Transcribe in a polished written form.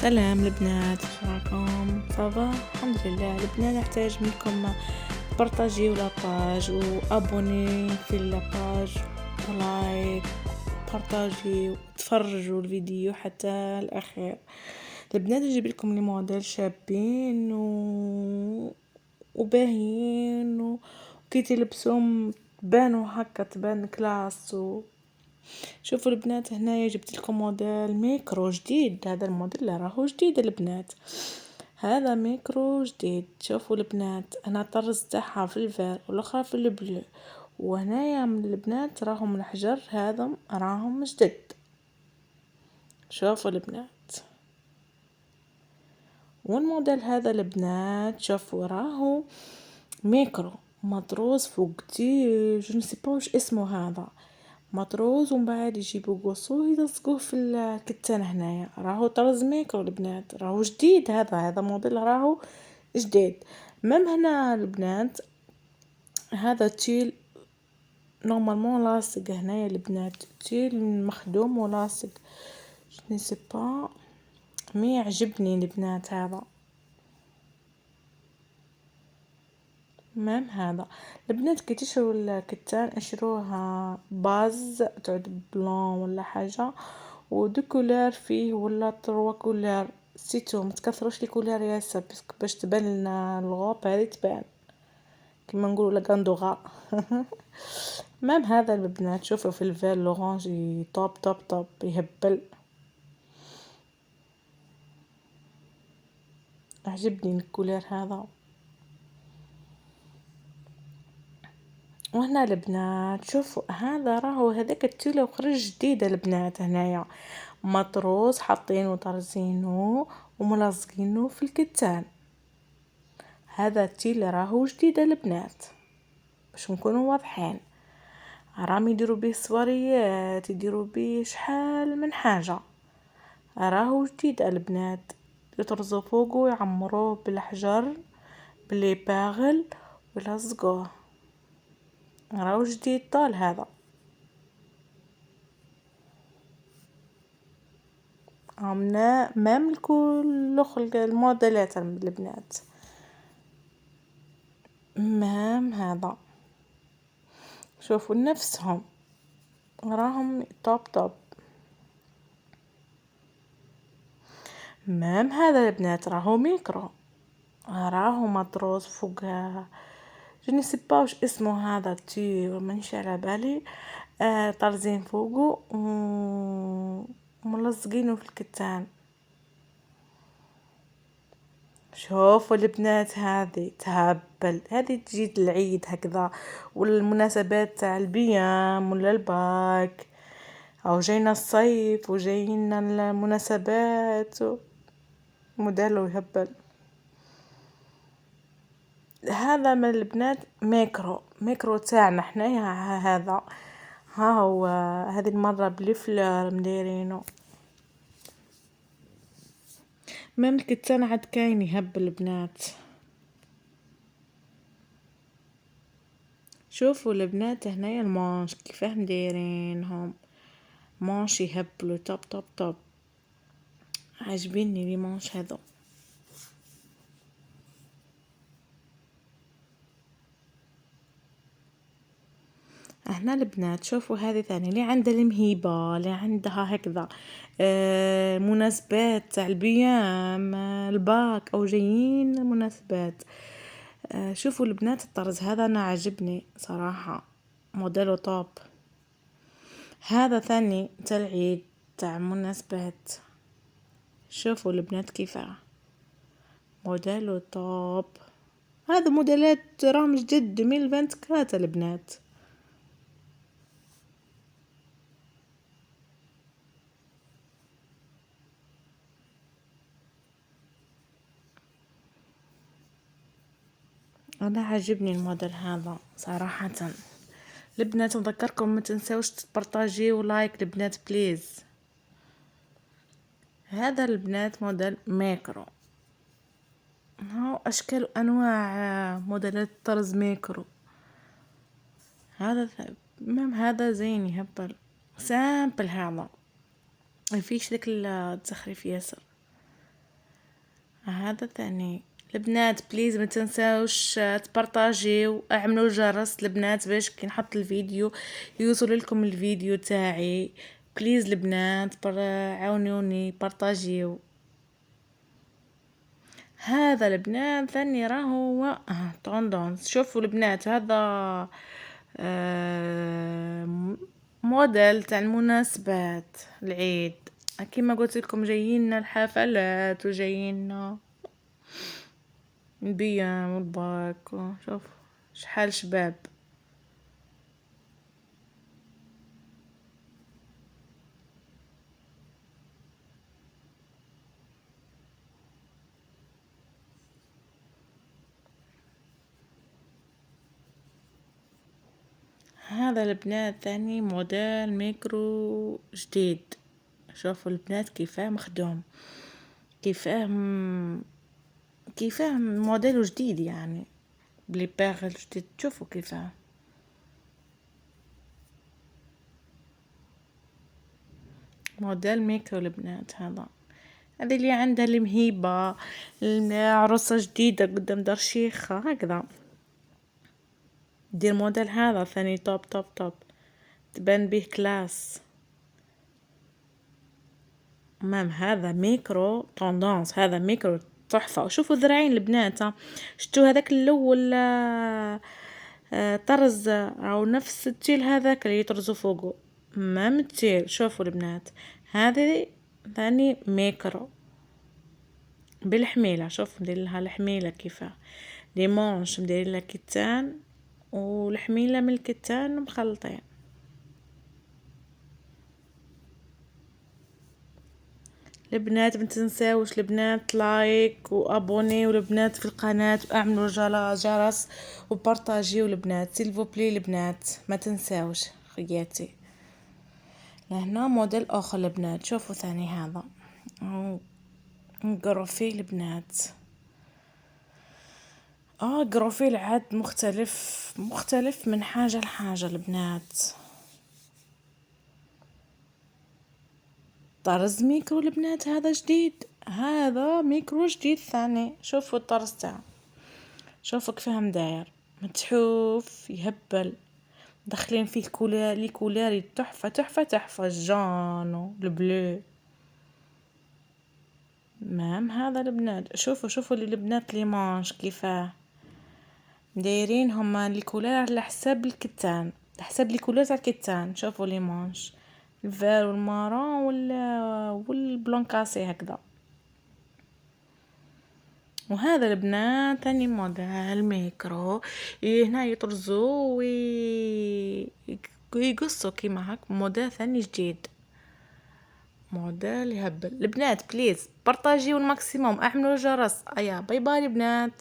سلام البنات، واش راكم؟ صافا الحمد لله. البنات نحتاج منكم بارطاجيو لاباج وابوني في لاباج ولايك، بارطاجيو تفرجوا الفيديو حتى الاخير. البنات نجيب لكم لي موديل شابين وباهيين وكي تلبسهم تبانوا هكا، تبان كلاس شوفوا البنات، هنايا جبت لكم موديل ميكرو جديد. هذا الموديل راهو جديد البنات، هذا ميكرو جديد. شوفوا البنات، انا الطرز تاعها في الفير والاخرى في البلو، وهنايا من البنات راهم الحجر، هذا راهم جدد. شوفوا البنات، والموديل هذا البنات شوفوا راهو ميكرو مطروز فوق جو نسي با واش اسمه، هذا مطروز ومن بعد يجيبوا قصو يلصقوه في الكتان. هنايا راهو طرز ميكرو البنات، راهو جديد. هذا موديل راهو جديد. مم هنا البنات هذا تيل نورمالمون لاصق هنايا البنات، تيل مخدوم ولاصق جو نسي با، مي يعجبني البنات هذا. مام هذا البنات كي تشروا الكتان اشروها باز تعود بلون ولا حاجه، ودو كولار فيه ولا 3 كولار سيتو، متكثروش لي كولار ياسر باش تبان لنا الغوب هذه، تبان كيما نقولوا لا غاندوغا. مام هذا البنات شوفوا في الفير لورانجي توب توب توب يهبل، عجبني الكولار هذا. وهنا البنات شوفوا، هذا راهو هذاك التيلو خرج جديد البنات، هنايا مطروز حاطينه طرزينه وملصقينه في الكتان. هذا التيل راهو جديد البنات باش نكونوا واضحين، راهم يديروا به صواريات، يديروا به شحال من حاجه. راهو جديد البنات، يطرزوا فوقه ويعمروه بالحجر بلي باغل ويلصقوه. راهو جديد طال هذا. عمنا مام كل الموديلات البنات، مام هذا شوفوا نفسهم راهم توب توب. مام هذا البنات راهو ميكرو، راهو مطروز فوق جو ني سي با واش اسمه، هذا تي مانيش على بالي. طرزين فوقه وملصقينه في الكتان. شوفوا البنات، هذه تهبل، هذه تجي العيد هكذا والمناسبات تاع البيام ولا الباك، او جاينا الصيف وجاينا المناسبات موديله يهبل. هذا من البنات ميكرو تاعنا حنايا. هذا ها هو هذه المره بلي فلور مديرينه. مام الكتان عاد كاين يهبل البنات. شوفوا البنات هنايا المانش كيفاه مديرينهم، مانش يهبلوا توب توب توب، عاجبيني لي مانش هذو. هنا البنات شوفوا هذه ثاني اللي عندها المهيبة، اللي عندها هكذا مناسبات تاع البيام، الباك او جايين مناسبات. شوفوا البنات الطرز هذا انا عجبني صراحة، موديله توب. هذا ثاني تاع العيد تاع مناسبات. شوفوا البنات كيفاه موديله توب. هذا موديلات راهم جدد 2024 البنات. انا عجبني الموديل هذا صراحة. البنات نذكركم ما تنساوش تبارطاجيو ولايك البنات بليز. هذا البنات موديل ميكرو، هاو اشكال وانواع موديلات طرز ميكرو. هذا مام هذا زين يهبل، سامبل هذا ما فيش داك التخريف ياسر. هذا ثاني. البنات بليز ما تنساوش تبارطاجيو، اعملوا الجرس البنات باش كي نحط الفيديو يوصل لكم الفيديو تاعي. بليز البنات عاونوني بارطاجيو. هذا البنات ثاني راهو طوندونس. شوفوا البنات هذا موديل تاع المناسبات العيد. كيما قلت لكم جايين الحفلات وجايين البيام والباك. شوف شحال شباب. هذا البنات ثاني موديل ميكرو جديد. شوفوا البنات كيفاه مخدوم، كيفاه موديل جديد يعني بلي باغل جديد. تشوفوا كيفاه موديل ميكرو البنات. هذا هذه اللي عندها المهيبة، عروسة جديدة قدام دار شيخة هكذا دير موديل. هذا ثاني توب توب توب، تبان به كلاس. هذا ميكرو طوندونس، هذا ميكرو تحفة. وشوفوا ذراعين البنات، شتو هذاك الاول طرز او نفس التيل هذاك اللي يطرزوا فوقه التيل. شوفوا البنات هذه ثاني ميكرو بالحميلة. شوف ندير لها الحميلة كيفاه لي مونش ندير لها كتان والحميلة من الكتان مخلطين. البنات ما تنساوش البنات لايك وابوني والبنات في القناة واعملوا جرس وبارطاجيو البنات سيلفو بلي. البنات ما تنساوش خياتي. لهنا موديل اخر البنات. شوفوا ثاني هذا قروفيل البنات. قروفيل عاد مختلف من حاجة لحاجة البنات. طرز ميكرو البنات هذا جديد، هذا ميكرو جديد ثاني. شوفوا الطرز تاعه، شوفوا كيفاه داير متحوف يهبل. داخلين فيه لي كولاري تحفة تحفة تحفة، الجون البلو. هذا البنات شوفوا البنات لي مانش كيفاه دايرين هما لي كولار على حساب الكتان، على حساب لي كولار تاع الكتان. شوفوا لي مانش الفار والمارون والبلون كاسي هكذا. وهذا البنات ثاني موديل ميكرو. هنا يطرزوا ويقصوا كيما هاك. موديل ثاني جديد، موديل يهبل. البنات بليز بارطاجيو الماكسيموم، اعملوا جرس. باي باي البنات.